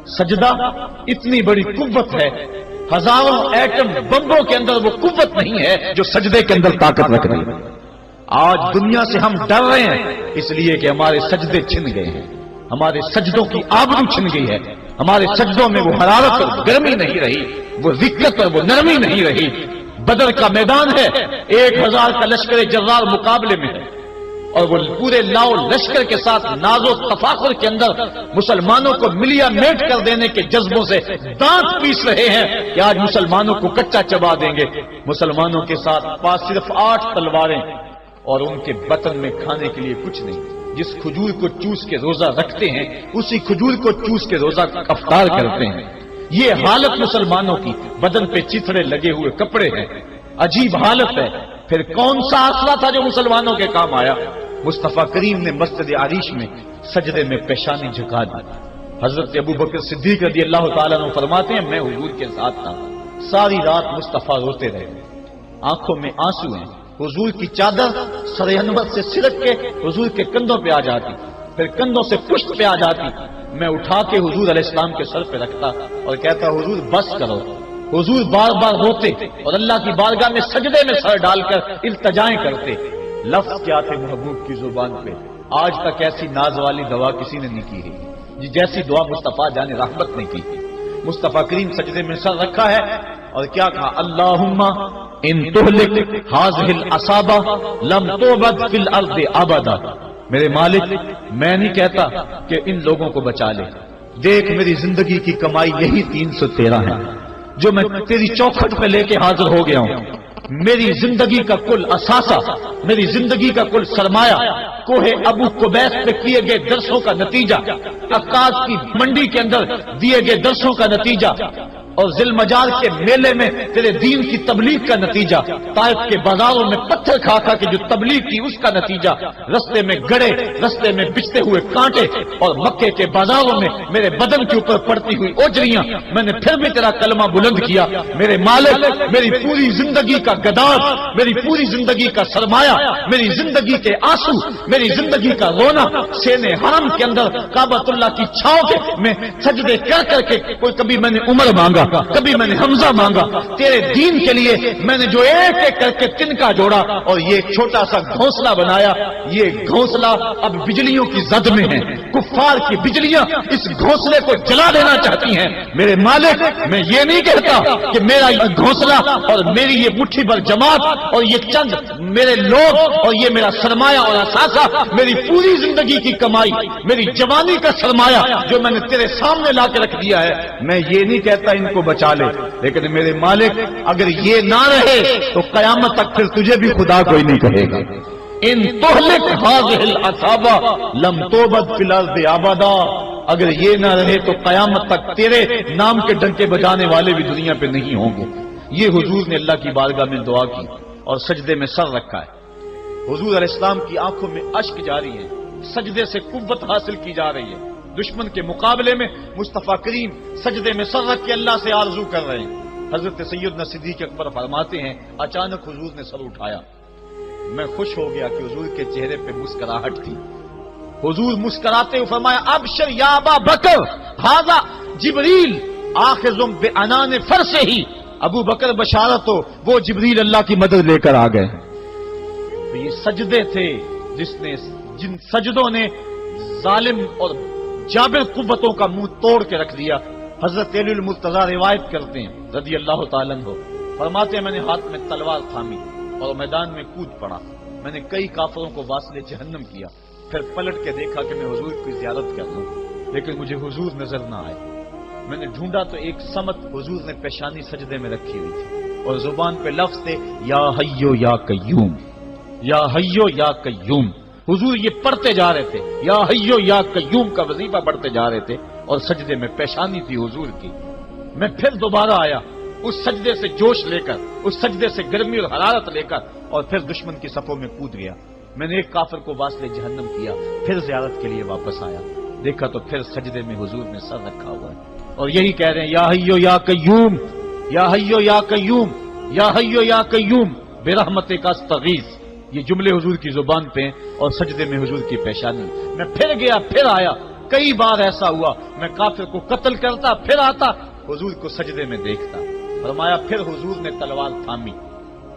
سجدہ اتنی بڑی قوت ہے، ہزاروں ایٹم بمبوں کے اندر وہ قوت نہیں ہے جو سجدے کے اندر طاقت رکھ رہی ہے۔ آج دنیا سے ہم ڈر رہے ہیں اس لیے کہ ہمارے سجدے چھن گئے ہیں، ہمارے سجدوں کی آبرو چھن گئی ہے، ہمارے سجدوں میں وہ حرارت اور گرمی نہیں رہی، وہ رقت اور وہ نرمی نہیں رہی۔ بدر کا میدان ہے، 1000 کا لشکر جرار مقابلے میں ہے، اور وہ پورے لاؤ لشکر کے ساتھ ناز و تفاخر کے اندر مسلمانوں کو ملیا میٹ کر دینے کے جذبوں سے دانت پیس رہے ہیں کہ آج مسلمانوں کو کچا چبا دیں گے۔ مسلمانوں کے ساتھ پاس صرف 8 تلواریں اور ان کے بطن میں کھانے کے لیے کچھ نہیں۔ جس کھجور کو چوس کے روزہ رکھتے ہیں اسی کھجور کو چوس کے روزہ افطار کرتے ہیں۔ یہ حالت مسلمانوں کی، بدن پہ چتھڑے لگے ہوئے کپڑے ہیں، عجیب حالت ہے۔ پھر کون سا آسرا تھا جو مسلمانوں کے کام آیا؟ مصطفیٰ کریم نے مسجد عریش میں سجدے میں پیشانی جھکا دی۔ حضرت ابوبکر صدیق رضی اللہ تعالیٰ عنہ فرماتے ہیں میں حضور کے ساتھ تھا، ساری رات مصطفیٰ روتے رہے، آنکھوں میں آنسو ہیں۔ حضور کی چادر سر انور سے سرک کے حضور کے کندھوں پہ آ جاتی، پھر کندھوں سے پشت پہ آ جاتی، میں اٹھا کے حضور علیہ السلام کے سر پہ رکھتا اور کہتا حضور بس کرو۔ حضور بار بار روتے اور اللہ کی بارگاہ میں سجدے میں سر ڈال کر التجائیں کرتے۔ لفظ کیا تھے محبوب کی زبان پہ، آج تک ایسی ناز والی دعا کسی نے نہیں کی ہے جی جیسی دعا مصطفیٰ جان رحمت نے کی۔ مصطفیٰ کریم سجدے میں سر رکھا ہے اور کیا کہا؟ اللہم ان تہلک ہذہ العصابہ لم تعبد فی الارض ابدا۔ میرے مالک میں نہیں کہتا کہ ان لوگوں کو بچا لے، دیکھ میری زندگی کی کمائی یہی 313 ہے جو میں تیری چوکھٹ پہ لے کے حاضر ہو گیا ہوں۔ میری زندگی کا کل اثاثہ، میری زندگی کا کل سرمایہ کوہ ابو قبیس پہ کیے گئے درسوں کا نتیجہ، عکاظ کی منڈی کے اندر دیے گئے درسوں کا نتیجہ، اور ذی المجال کے میلے میں تیرے دین کی تبلیغ کا نتیجہ، طائف کے بازاروں میں پتھر کھا کھا کے جو تبلیغ کی اس کا نتیجہ، رستے میں گڑے، رستے میں بچتے ہوئے کانٹے، اور مکے کے بازاروں میں میرے بدن کے اوپر پڑتی ہوئی اوجریاں، میں نے پھر بھی تیرا کلمہ بلند کیا۔ میرے مالک میری پوری زندگی کا گداز، میری پوری زندگی کا سرمایہ، میری زندگی کے آنسو، میری زندگی کا رونا سینے حرم کے اندر کعبۃ اللہ کی چھاؤں کے میں سجدے کر کر کے، کوئی کبھی میں نے عمر مانگا، کبھی میں نے حمزہ مانگا، تیرے دین کے لیے میں نے جو ایک ایک کر کے تنکا جوڑا اور یہ چھوٹا سا گھونسلہ بنایا، یہ گھونسلہ اب بجلیوں کی زد میں ہے، کفار کی بجلیاں اس گھونسلے کو جلا دینا چاہتی ہیں۔ میرے مالک میں یہ نہیں کہتا کہ میرا یہ گھونسلہ اور میری یہ مٹھی بھر جماعت اور یہ چند میرے لوگ اور یہ میرا سرمایہ اور اثاثہ، میری پوری زندگی کی کمائی، میری جوانی کا سرمایہ جو میں نے تیرے سامنے لا کے رکھ دیا ہے، میں یہ نہیں کہتا ان کو بچا لے، لیکن میرے مالک اگر یہ نہ رہے تو قیامت تک پھر تجھے بھی خدا کوئی نہیں کہے گا۔ ان تہلک ہذہ العصابہ لم تعبد فی الارض ابدا، اگر یہ نہ رہے تو قیامت تک تیرے نام کے ڈنکے بجانے والے بھی دنیا پہ نہیں ہوں گے۔ یہ حضور نے اللہ کی بارگاہ میں دعا کی اور سجدے میں سر رکھا ہے۔ حضور علیہ السلام کی آنکھوں میں اشک جاری ہے، سجدے سے قوت حاصل کی جا رہی ہے۔ دشمن کے مقابلے میں مصطفیٰ کریم سجدے میں سر رکھ کے اللہ سے آرزو کر رہے ہیں۔ حضرت سیدنا صدیق اکبر فرماتے ہیں اچانک حضور نے سر اٹھایا، میں خوش ہو گیا کہ حضور کے چہرے پہ مسکراہٹ تھی۔ حضور مسکراتے ہوئے فرمایا ابشر یا ابا بکر ھذا جبریل آخذ بعنان فرسہ، ابو بکر بشارت ہو وہ جبریل اللہ کی مدد لے کر آ گئے۔ تو یہ سجدے تھے جن سجدوں نے ظالم اور جابر قوتوں کا منہ توڑ کے رکھ دیا۔ حضرت علی المرتضیٰ روایت کرتے ہیں رضی اللہ تعالیٰ عنہ، فرماتے ہیں میں نے ہاتھ میں تلوار تھامی اور میدان میں کود پڑا، میں نے کئی کافروں کو واصل جہنم کیا، پھر پلٹ کے دیکھا کہ میں حضور کی زیارت کر لوں، لیکن مجھے حضور نظر نہ آئے۔ میں نے ڈھونڈا تو ایک سمت حضور نے پیشانی سجدے میں رکھی ہوئی تھی اور زبان پہ لفظ تھے یا حیو یا قیوم، یا حیو یا قیوم۔ حضور یہ پڑھتے جا رہے تھے، یا حیو یا قیوم کا وظیفہ پڑھتے جا رہے تھے اور سجدے میں پیشانی تھی حضور کی۔ میں پھر دوبارہ آیا اس سجدے سے جوش لے کر، اس سجدے سے گرمی اور حرارت لے کر، اور پھر دشمن کی صفوں میں کود گیا۔ میں نے ایک کافر کو واصل جہنم کیا، پھر زیارت کے لیے واپس آیا، دیکھا تو پھر سجدے میں حضور نے سر رکھا ہوا ہے اور یہی کہہ رہے ہیں یا حیو یا قیوم، یا حیو یا قیوم، یا حیو یا قیوم برحمتک استغیث۔ یہ جملے حضور کی زبان پہ ہیں اور سجدے میں حضور کی پیشانی۔ میں پھر گیا، پھر آیا کئی بار ایسا ہوا میں کافر کو قتل کرتا پھر آتا حضور کو سجدے میں دیکھتا. فرمایا پھر حضور نے تلوار تھامی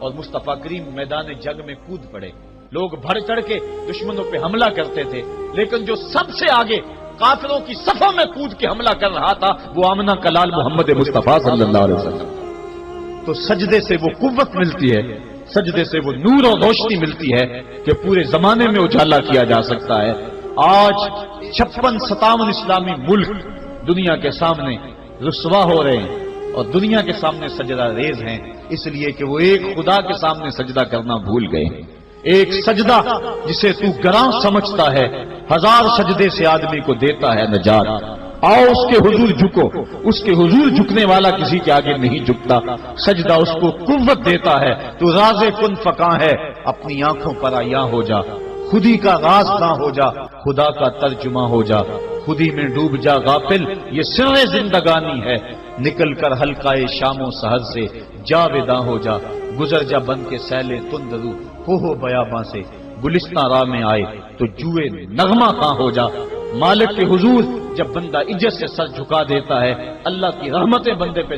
اور مصطفیٰ کریم میدان جنگ میں کود پڑے. لوگ بڑھ چڑھ کے دشمنوں پہ حملہ کرتے تھے، لیکن جو سب سے آگے کافروں کی صفوں میں کود کے حملہ کر رہا تھا وہ آمنہ کا لال محمد مصطفیٰ صلی اللہ علیہ وسلم. تو سجدے سے وہ قوت ملتی ہے، سجدے سے وہ نور اور روشنی ملتی ہے کہ پورے زمانے میں اجالا کیا جا سکتا ہے. آج 56-57 اسلامی ملک دنیا کے سامنے رسوا ہو رہے ہیں اور دنیا کے سامنے سجدہ ریز ہیں، اس لیے کہ وہ ایک خدا کے سامنے سجدہ کرنا بھول گئے ہیں. ایک سجدہ جسے تو گراں سمجھتا ہے 1000 سجدے سے آدمی کو دیتا ہے نجات. آؤ اس کے حضور جھکو، اس کے حضور جھکنے والا کسی کے آگے نہیں جھکتا. سجدہ اس کو قوت دیتا ہے. تو راز کن فکاں ہے، اپنی آنکھوں پر آیا ہو جا، خودی کا راز نہ ہو جا، خدا کا ترجمہ ہو جا. خودی میں ڈوب جا غافل، یہ سر زندگانی ہے. نکل کر حلقہ شام و سحر سے جاویداں ہو جا. گزر جا بن کے سیلے تندرو کوہ بیاباں سے. گلستان راہ میں آئے تو جوئے نغمہ خاں ہو جا. مالک کے حضور جب بندہ عزت سے سر جھکا دیتا ہے اللہ کی رحمتیں بندے پہ